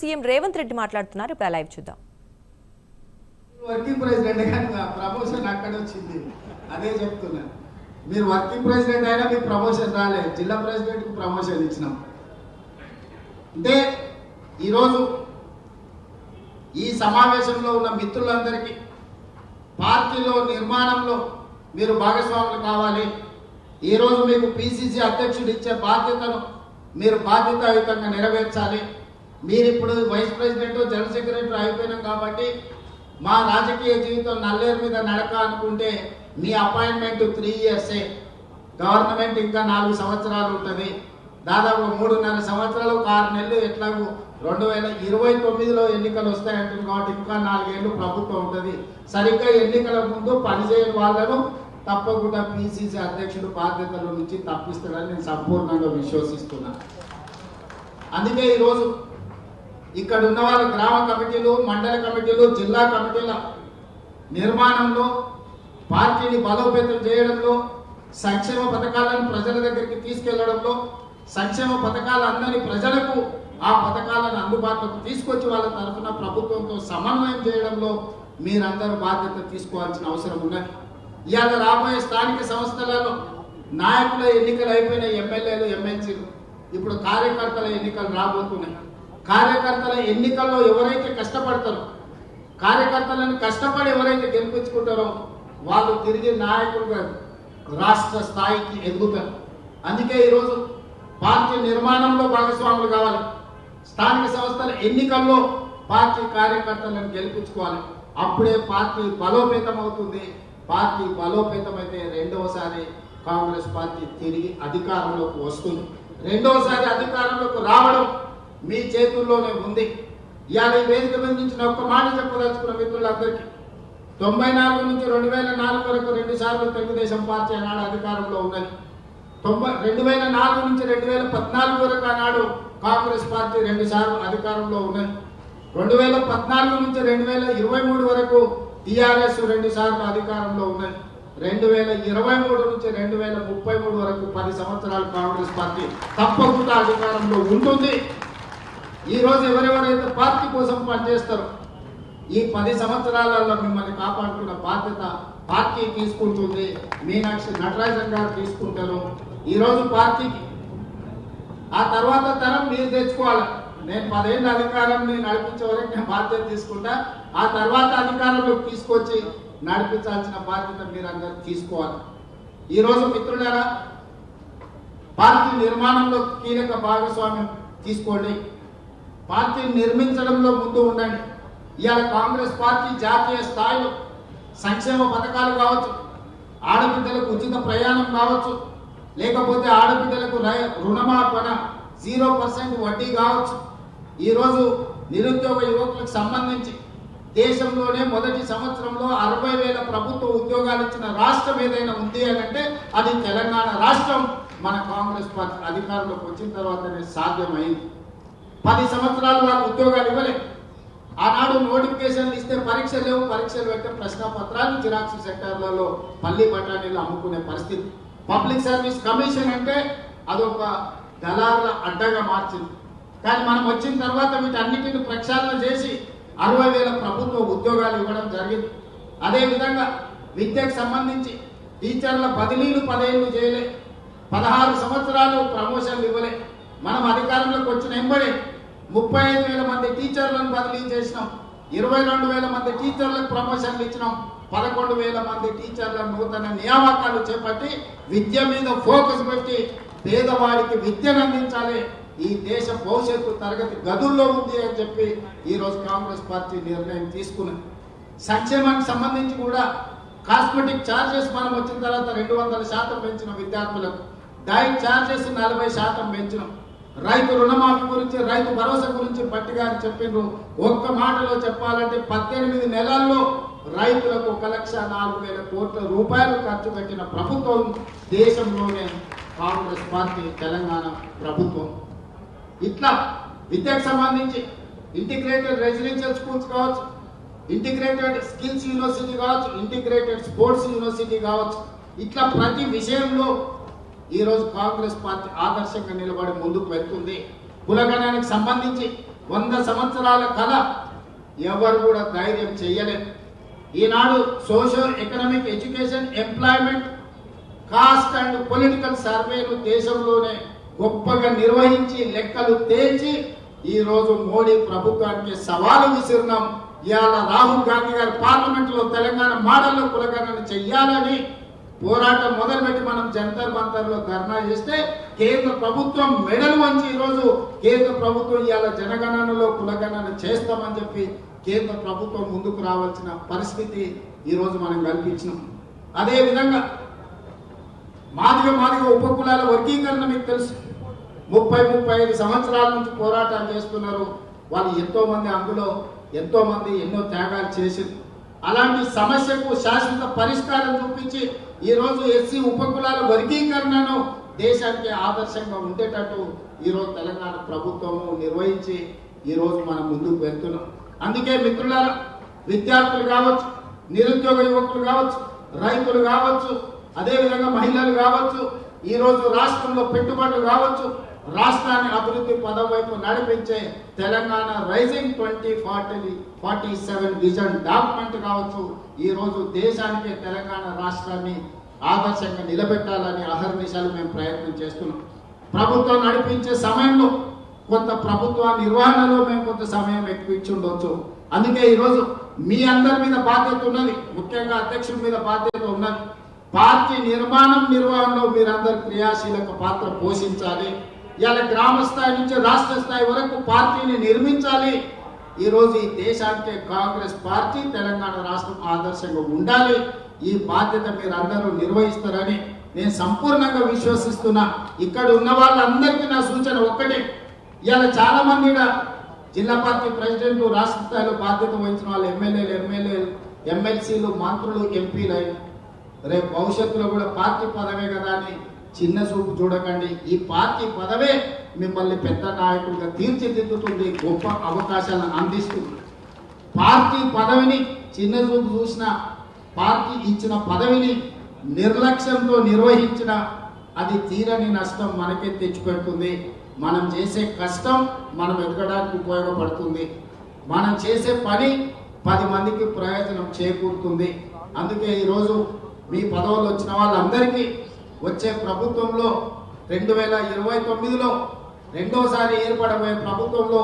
CM Revanth Reddy మాట్లాడుతున్నారు. ఇప్పుడు live చూద్దాం. వర్కింగ్ ప్రెసిడెంట్ కానీ ప్రమోషన్ అక్కడ వచ్చింది, అదే చెప్తున్నా. మీరు వర్కింగ్ ప్రెసిడెంట్ అయినా మీకు ప్రమోషన్ రాలేదు, జిల్లా ప్రెసిడెంట్కి ప్రమోషన్ ఇచ్చినాం. అంటే ఈరోజు ఈ సమావేశంలో ఉన్న మిత్రులందరికీ పార్టీలో నిర్మాణంలో మీరు భాగస్వాములు కావాలి. ఈరోజు మీకు పిసిసి అధ్యక్షుడు ఇచ్చే బాధ్యతను మీరు బాధ్యతాయుతంగా నెరవేర్చాలి. మీరు ఇప్పుడు వైస్ ప్రెసిడెంట్ జనరల్ సెక్రటరీ అయిపోయినాం కాబట్టి మా రాజకీయ జీవితం నల్లేరు మీద నడక అనుకుంటే మీ అపాయింట్మెంట్ 3 ఇయర్సే, గవర్నమెంట్ ఇంకా 4 సంవత్సరాలు ఉంటుంది. దాదాపు 3.5 సంవత్సరాలు 6 నెలలు ఎట్లాగూ 2029లో ఎన్నికలు వస్తాయంటుంది కాబట్టి ఇంకా 4 ఏళ్ళు ప్రభుత్వం ఉంటుంది. సరిగ్గా ఎన్నికల ముందు పనిచేయని వాళ్ళను తప్పకుండా పిసిసి అధ్యక్షుడు బాధ్యతల నుంచి తప్పిస్తాడని నేను సంపూర్ణంగా విశ్వసిస్తున్నా. అందుకే ఈరోజు ఇక్కడ ఉన్న వాళ్ళు గ్రామ కమిటీలు, మండల కమిటీలు, జిల్లా కమిటీల నిర్మాణంలో, పార్టీని బలోపేతం చేయడంలో, సంక్షేమ పథకాలను ప్రజల దగ్గరికి తీసుకెళ్లడంలో, సంక్షేమ పథకాలందరి ప్రజలకు ఆ పథకాలను అందుబాటులోకి తీసుకొచ్చి వాళ్ళ తరఫున ప్రభుత్వంతో సమన్వయం చేయడంలో మీరందరూ బాధ్యత తీసుకోవాల్సిన అవసరం ఉన్నది. ఇవాళ రాబోయే స్థానిక సంస్థలలో నాయకుల ఎన్నికలు అయిపోయిన ఎమ్మెల్యేలు, ఎమ్మెల్సీలు, ఇప్పుడు కార్యకర్తల ఎన్నికలు రాబోతున్నాయి. కార్యకర్తల ఎన్నికల్లో ఎవరైతే కష్టపడతారో, కార్యకర్తలను కష్టపడి ఎవరైతే గెలిపించుకుంటారో వాళ్ళు తిరిగి నాయకులుగా రాష్ట్ర స్థాయికి ఎదుగుతారు. అందుకే ఈరోజు పార్టీ నిర్మాణంలో భాగస్వాములు కావాలి. స్థానిక సంస్థల ఎన్నికల్లో పార్టీ కార్యకర్తలను గెలిపించుకోవాలి. అప్పుడే పార్టీ బలోపేతం అవుతుంది. పార్టీ బలోపేతమైతే రెండవసారి కాంగ్రెస్ పార్టీ తిరిగి అధికారంలోకి వస్తుంది. రెండవసారి అధికారంలోకి రావడం మీ చేతుల్లోనే ఉంది. ఇవాళ ఈ వేదిక మీద నుంచి ఒక్క మాట చెప్పదలుచుకున్న మిత్రులందరికీ, 94 నుంచి 2004 వరకు 2 సార్లు తెలుగుదేశం పార్టీ ఆనాడు అధికారంలో ఉన్నది. 2004 నుంచి 2014 వరకు ఆనాడు కాంగ్రెస్ పార్టీ 2 సార్లు అధికారంలో ఉన్నది. 2014 నుంచి 2023 వరకు టిఆర్ఎస్ 2 సార్లు అధికారంలో ఉన్నది. 2023 నుంచి 2033 వరకు 10 సంవత్సరాలు కాంగ్రెస్ పార్టీ తప్పకుండా అధికారంలో ఉంటుంది. ఈ రోజు ఎవరెవరైతే పార్టీ కోసం పనిచేస్తారో ఈ 10 సంవత్సరాలలో మిమ్మల్ని కాపాడుకున్న బాధ్యత పార్టీ తీసుకుంటుంది. మీనాక్షి నటరాజన్ గారు తీసుకుంటారు. ఈరోజు పార్టీకి ఆ తర్వాత తరం మీరు తెచ్చుకోవాలి. నేను 10 ఏళ్ళ అధికారాన్ని నడిపించే వరకు నేను బాధ్యత తీసుకుంటా. ఆ తర్వాత అధికారంలోకి తీసుకొచ్చి నడిపించాల్సిన బాధ్యత మీరు అందరూ తీసుకోవాలి. ఈరోజు మిత్రులారా, పార్టీ నిర్మాణంలో కీలక భాగస్వామ్యం తీసుకోండి. పార్టీని నిర్మించడంలో ముందు ఉండండి. ఇవాళ కాంగ్రెస్ పార్టీ జాతీయ స్థాయిలో సంక్షేమ పథకాలు కావచ్చు, ఆడబిడ్డలకు ఉచిత ప్రయాణం కావచ్చు, లేకపోతే ఆడబిడ్డలకు రుణమాఫీ 0% వడ్డీ కావచ్చు. ఈరోజు నిరుద్యోగ యువకులకు సంబంధించి దేశంలోనే మొదటి సంవత్సరంలో 60,000 ప్రభుత్వ ఉద్యోగాలు ఇచ్చిన రాష్ట్రం ఏదైనా ఉంది అని అంటే అది తెలంగాణ రాష్ట్రం. మన కాంగ్రెస్ పార్టీ అధికారంలోకి వచ్చిన తర్వాతనే సాధ్యమైంది. 10 సంవత్సరాలు వాళ్ళు ఉద్యోగాలు ఇవ్వలేదు. ఆనాడు నోటిఫికేషన్లు ఇస్తే పరీక్షలు లేవు, పరీక్షలు పెట్టే ప్రశ్నపత్రాలు జిరాక్స్ సెక్టార్లలో పల్లి బఠానీలు అమ్ముకునే పరిస్థితి. పబ్లిక్ సర్వీస్ కమిషన్ అంటే అదొక దళారుల అడ్డగా మార్చింది. కానీ మనం వచ్చిన తర్వాత వీటన్నిటిని ప్రక్షాళన చేసి 60,000 ప్రభుత్వ ఉద్యోగాలు ఇవ్వడం జరిగింది. అదేవిధంగా విద్యకు సంబంధించి టీచర్ల బదిలీలు 10 ఏళ్ళు చేయలే, 16 సంవత్సరాలు ప్రమోషన్లు ఇవ్వలే. మనం అధికారంలోకి వచ్చిన ఎంబడే 35,000 మంది టీచర్లను బదిలీ చేసినాం, 22,000 మంది టీచర్లకు ప్రమోషన్లు ఇచ్చినాం, 11,000 మంది టీచర్ల నూతన నియామకాలు చేపట్టి విద్య మీద ఫోకస్ పెట్టి పేదవాడికి విద్యను అందించాలి. ఈ దేశ భవిష్యత్తు తరగతి గదుల్లో ఉంది అని చెప్పి ఈరోజు కాంగ్రెస్ పార్టీ నిర్ణయం తీసుకున్నది. సంక్షేమానికి సంబంధించి కూడా కాస్మెటిక్ ఛార్జెస్ మనం వచ్చిన తర్వాత 200% పెంచిన విద్యార్థులకు, డైట్ ఛార్జెస్ 40% పెంచినాం. రైతు రుణమాఫీ గురించి, రైతు భరోసా గురించి భట్టి గారు చెప్పిండ్రు. ఒక్క మాటలో చెప్పాలంటే 18 నెలల్లో రైతులకు 1,04,000 కోట్ల రూపాయలు ఖర్చు పెట్టిన ప్రభుత్వం దేశంలోనే కాంగ్రెస్ పార్టీ, తెలంగాణ ప్రభుత్వం. ఇట్లా విద్యకు సంబంధించి ఇంటిగ్రేటెడ్ రెసిడెన్షియల్ స్కూల్స్ కావచ్చు, ఇంటిగ్రేటెడ్ స్కిల్స్ యూనివర్సిటీ కావచ్చు, ఇంటిగ్రేటెడ్ స్పోర్ట్స్ యూనివర్సిటీ కావచ్చు, ఇట్లా ప్రతి విషయంలో ఈరోజు కాంగ్రెస్ పార్టీ ఆదర్శంగా నిలబడి ముందుకు వెళ్తుంది. కులగణానికి సంబంధించి 100 సంవత్సరాల కళ ఎవరు కూడా ధైర్యం చేయలేదు. ఈనాడు social economic education employment caste and political సర్వేలు దేశంలోనే గొప్పగా నిర్వహించి లెక్కలు తేల్చి ఈ రోజు మోడీ ప్రభుత్వానికి సవాలు విసిరినాం. ఇవాళ రాహుల్ గాంధీ గారు పార్లమెంట్ లో తెలంగాణ మోడల్లో కులగణన చెయ్యాలని పోరాటం మొదలుపెట్టి మనం జంతర్ మంతర్ లో ధర్నా చేస్తే కేంద్ర ప్రభుత్వం మెడలు వంచి ఈరోజు కేంద్ర ప్రభుత్వం ఇవాళ జనగణనలో కులగణన చేస్తామని చెప్పి కేంద్ర ప్రభుత్వం ముందుకు రావాల్సిన పరిస్థితి ఈ రోజు మనం కల్పించినాం. అదే విధంగా మాదిగ ఉపకులాల వర్గీకరణ మీకు తెలుసు. 30-35 సంవత్సరాల నుంచి పోరాటాలు చేస్తున్నారు వాళ్ళు. అందులో ఎంతో మంది ఎన్నో త్యాగాలు చేసింది. అలాంటి సమస్యకు శాశ్వత పరిష్కారం చూపించి ఈ రోజు ఎస్సీ ఉపకులాల వర్గీకరణను దేశానికి ఆదర్శంగా ఉండేటట్టు ఈ రోజు తెలంగాణ ప్రభుత్వము నిర్వహించి ఈ రోజు మనం ముందుకు వెళ్తున్నాం. అందుకే మిత్రులారా, విద్యార్థులు కావచ్చు, నిరుద్యోగ యువకులు కావచ్చు, రైతులు కావచ్చు, అదేవిధంగా మహిళలు కావచ్చు, ఈ రోజు రాష్ట్రంలో పెట్టుబడులు కావచ్చు, రాష్ట్రాన్ని అభివృద్ధి పదం వైపు నడిపించే తెలంగాణ రైజింగ్ 2047 విజన్ డాక్యుమెంట్ కావచ్చు, ఈ రోజు దేశానికి తెలంగాణ రాష్ట్రాన్ని ఆదర్శంగా నిలబెట్టాలని అహర్నిశలు మేము ప్రయత్నం చేస్తున్నాం. ప్రభుత్వం నడిపించే సమయంలో కొంత ప్రభుత్వ నిర్వహణలో మేము కొంత సమయం ఎక్కువ ఇచ్చి ఉండొచ్చు. అందుకే ఈరోజు మీ అందరి మీద బాధ్యత ఉన్నది, ముఖ్యంగా అధ్యక్షుడి మీద బాధ్యత ఉన్నది. పార్టీ నిర్వహణలో మీరందరూ క్రియాశీలక పాత్ర పోషించాలి. ఇవాళ గ్రామ స్థాయి నుంచి రాష్ట్ర స్థాయి వరకు పార్టీని నిర్మించాలి. ఈ రోజు ఈ దేశానికి కాంగ్రెస్ పార్టీ తెలంగాణ రాష్ట్రం ఆదర్శంగా ఉండాలి. ఈ బాధ్యత మీరు అందరూ నిర్వహిస్తారని నేను సంపూర్ణంగా విశ్వసిస్తున్నా. ఇక్కడ ఉన్న వాళ్ళందరికీ నా సూచన ఒక్కటే, ఇవాళ చాలా మంది జిల్లా పార్టీ ప్రెసిడెంట్, రాష్ట్ర స్థాయిలో బాధ్యత వహించిన వాళ్ళు ఎమ్మెల్సీలు, మంత్రులు, ఎంపీలు అయిన రేపు భవిష్యత్తులో కూడా పార్టీ పదవే కదా అని చిన్న చూపు చూడకండి. ఈ పార్టీ పదవే మిమ్మల్ని పెద్ద నాయకులుగా తీర్చిదిద్దుతుంది, గొప్ప అవకాశాలను అందిస్తుంది. పార్టీ పదవిని చిన్న చూపు చూసిన, పార్టీ ఇచ్చిన పదవిని నిర్లక్ష్యంతో నిర్వహించిన అది తీరని నష్టం మనకే తెచ్చిపెడుతుంది. మనం చేసే కష్టం మనం ఎదగడానికి ఉపయోగపడుతుంది. మనం చేసే పని 10 మందికి ప్రయోజనం చేకూరుతుంది. అందుకే ఈరోజు మీ పదవులు వచ్చిన వాళ్ళందరికీ వచ్చే ప్రభుత్వంలో 2029లో రెండోసారి ఏర్పడబోయే ప్రభుత్వంలో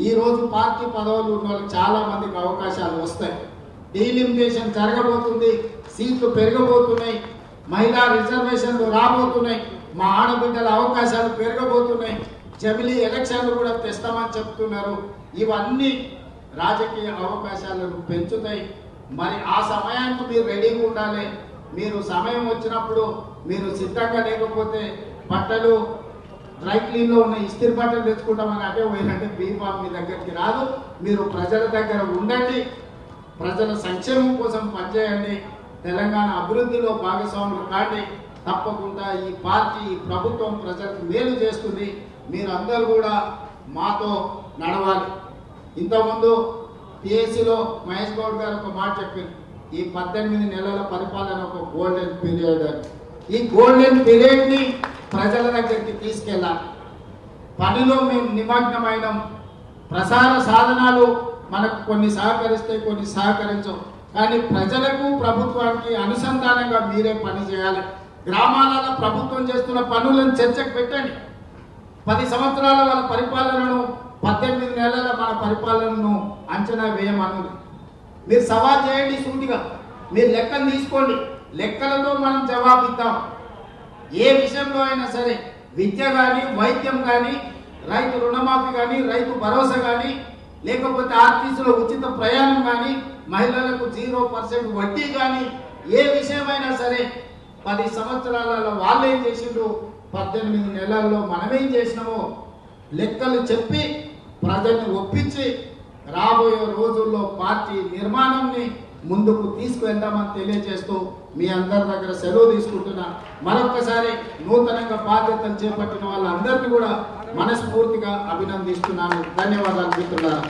ఈ రోజు పార్టీ పదవులు ఉన్న వాళ్ళకి చాలా మందికి అవకాశాలు వస్తాయి. డీలిమిటేషన్ జరగబోతుంది, సీట్లు పెరగబోతున్నాయి, మహిళా రిజర్వేషన్లు రాబోతున్నాయి, మా ఆడబిడ్డల అవకాశాలు పెరగబోతున్నాయి, జమిలీ ఎలక్షన్లు కూడా తెస్తామని చెప్తున్నారు. ఇవన్నీ రాజకీయ అవకాశాలను పెంచుతాయి. మరి ఆ సమయానికి మీరు రెడీగా ఉండాలి. మీరు సమయం వచ్చినప్పుడు మీరు సిద్ధంగా లేకపోతే బట్టలు డ్రై క్లీన్లో ఉన్న ఇస్త్రీ బట్టలు తెచ్చుకుంటామని అంటే పోయినంటే బీఫామ్ మీ దగ్గరికి రాదు. మీరు ప్రజల దగ్గర ఉండండి, ప్రజల సంక్షేమం కోసం పనిచేయండి, తెలంగాణ అభివృద్ధిలో భాగస్వాములు కాండి. తప్పకుండా ఈ పార్టీ, ఈ ప్రభుత్వం ప్రజలకు మేలు చేస్తుంది. మీరందరూ కూడా మాతో నడవాలి. ఇంతకుముందు పిఎస్సిలో మహేష్ గౌడ్ గారు ఒక మాట చెప్పారు, ఈ 18 నెలల పరిపాలన ఒక గోల్డెన్ పీరియడ్ అని. ఈ గోల్డెన్ పీరియడ్ ని ప్రజల దగ్గరికి తీసుకెళ్ళాలి. పనిలో మేము నిమగ్నమైన ప్రసార సాధనాలు మనకు కొన్ని సహకరిస్తే కొన్ని సహకరించవు. కానీ ప్రజలకు ప్రభుత్వానికి అనుసంధానంగా మీరే పని చేయాలి. గ్రామాలలో ప్రభుత్వం చేస్తున్న పనులను చర్చకు పెట్టండి. 10 సంవత్సరాల వాళ్ళ పరిపాలనను, 18 నెలల మన పరిపాలనను అంచనా వేయమన్నది. మీరు సవాల్ చేయండి సూటిగా, మీరు లెక్కలు తీసుకోండి, లెక్కలతో మనం జవాబిద్దాం. ఏ విషయంలో అయినా సరే, విద్య కానీ, వైద్యం కానీ, రైతు రుణమాఫీ కానీ, రైతు భరోసా కానీ, లేకపోతే ఆర్టీసీలో ఉచిత ప్రయాణం కానీ, మహిళలకు 0% వడ్డీ కానీ, ఏ విషయమైనా సరే 10 సంవత్సరాలలో వాళ్ళు ఏం చేసిండ్రు, 18 నెలల్లో మనమేం చేసినామో లెక్కలు చెప్పి ప్రజల్ని ఒప్పించి రాబోయే రోజుల్లో పార్టీ నిర్మాణాన్ని ముందుకు తీసుకువెళ్దామని తెలియజేస్తూ మీ అందరి దగ్గర సెలవు తీసుకుంటున్నా. మరొక్కసారి నూతనంగా బాధ్యతలు చేపట్టిన వాళ్ళందరినీ కూడా మనస్ఫూర్తిగా అభినందిస్తున్నాను. ధన్యవాదాలు మిత్రులారా.